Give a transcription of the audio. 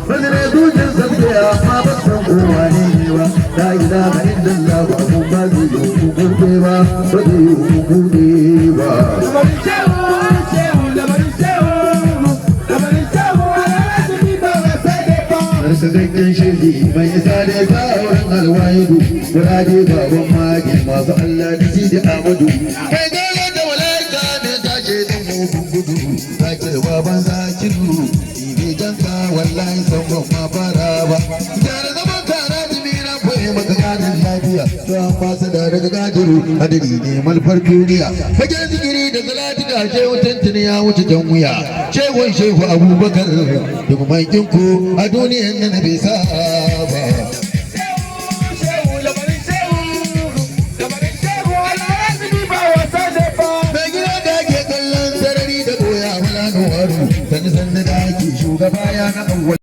wani ne zuciyar sabbiya ma ba san kowa ne ba la ilaha illallah ba mun ba zai yi hukunce ba ba zai yi hukunce ba sarkakakken shirgi mai isa da ya wurin alwahidu kuraje baban magi masu Allah da shi da amadu kai gano da malaika ne tashe da mugun gudu zakir baban zakiru ibe janka wallahi sabon ma fara ba gyara zaman kara da mira koyi maka ganin lafiya to an fasa da daga gajiru hadari ne malfar duniya fagen zikiri da salati da shehu tantini ya wuce jan wuya shehun shehu abubakar duk mai kinku a duniyan nan bai saba sani da ake shugaba ya na awwal